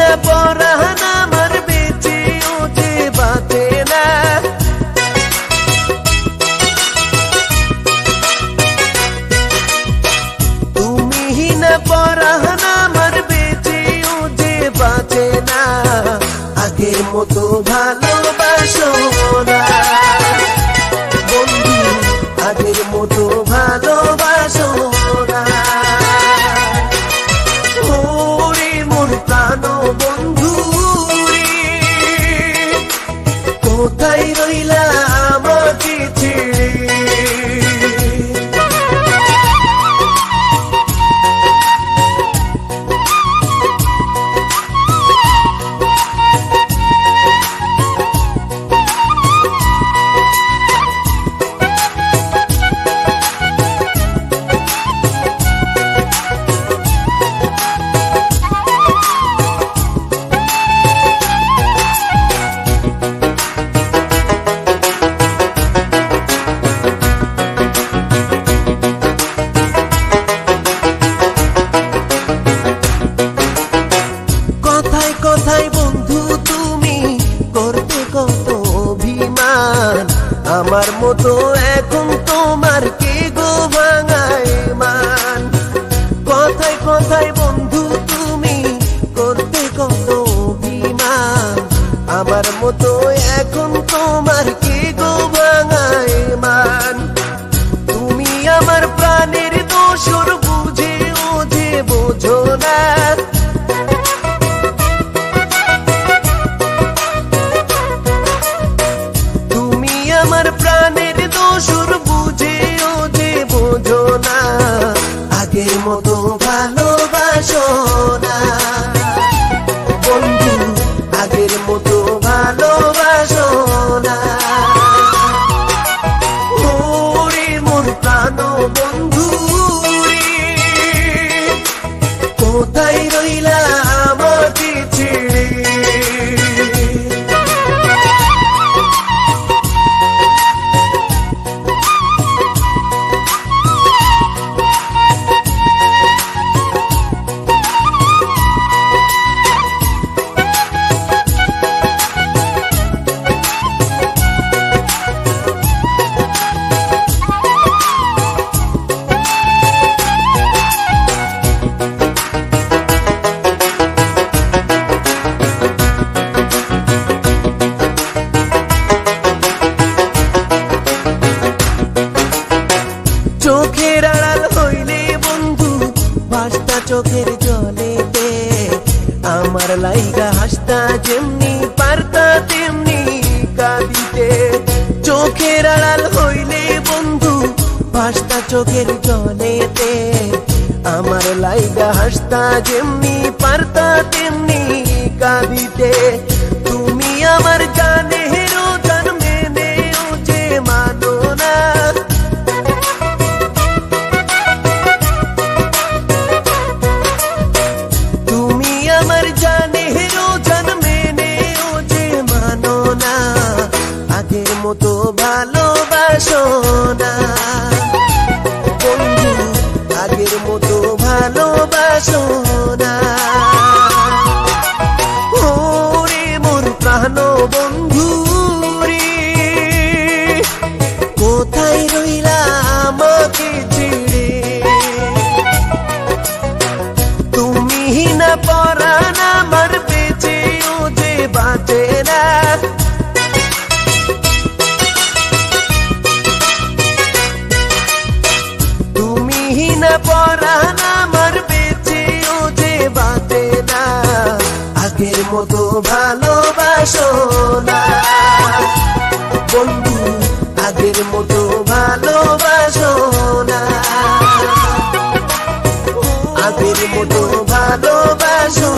না পরাণ আমার বেঁচেও যে বাঁচে না। তুমি না পরাণ আমার বেঁচেও যে বাঁচে না। আগের মতো ভালোবাসো না বন্ধু, আগের মতো ভালোবাসো না। ওরে মোর প্রাণ বন্ধু রে, কোথায় রইলা আমাকে ছেড়ে। কথায় বন্ধু তুমি করতে কত অভিমান, আমার মতো এখন তোমার কে গো ভাঙায় মান। কথায় বন্ধু তুমি করতে কত অভিমান, আমার মতো এখন তোমার কে গো ভাঙায় মান। তুমি আমার প্রাণের দোসর বুঝেও যে বোঝো না। আমার প্রাণের দোসর বুঝেও যে বোঝো না। আগের মতো ভালোবাসো না বন্ধু, আগের মতো ভালোবাসো না। ওরে মোর প্রাণ বন্ধু রে, কোথায় রইলা আমাকে ছেড়ে। চোখের আড়াল হইলে বন্ধু ভাসতা চোখের জলেতে, আমার লাইগা হাসতা যেমনি পারতা তেমনি কাঁদিতে। চোখের আড়াল হইলে বন্ধু ভাসতা চোখের জলেতে, আমার লাইগা হাসতা যেমনি পারতা তেমনি কাঁদিতে। তুমি আমার জানেরও জান মেনেও যে মানো না। আমার জানেরও জান মেনেও যে মানো না। আগের মতো ভালোবাসো না বন্ধু, আগের মতো ভালোবাসো না। ওরে মোর প্রাণ বন্ধু রে, কোথায় রইলা আমাকে ছেড়ে। তুমি না পরাণ আমার বেঁচেও যে বাঁচে না। তুমি না পরাণ আমার বেঁচেও যে বাঁচে না। আগের মতো ভালোবাসো না বন্ধু, আগের মতো ভালোবাসো না। আগের মতো ভালোবাসো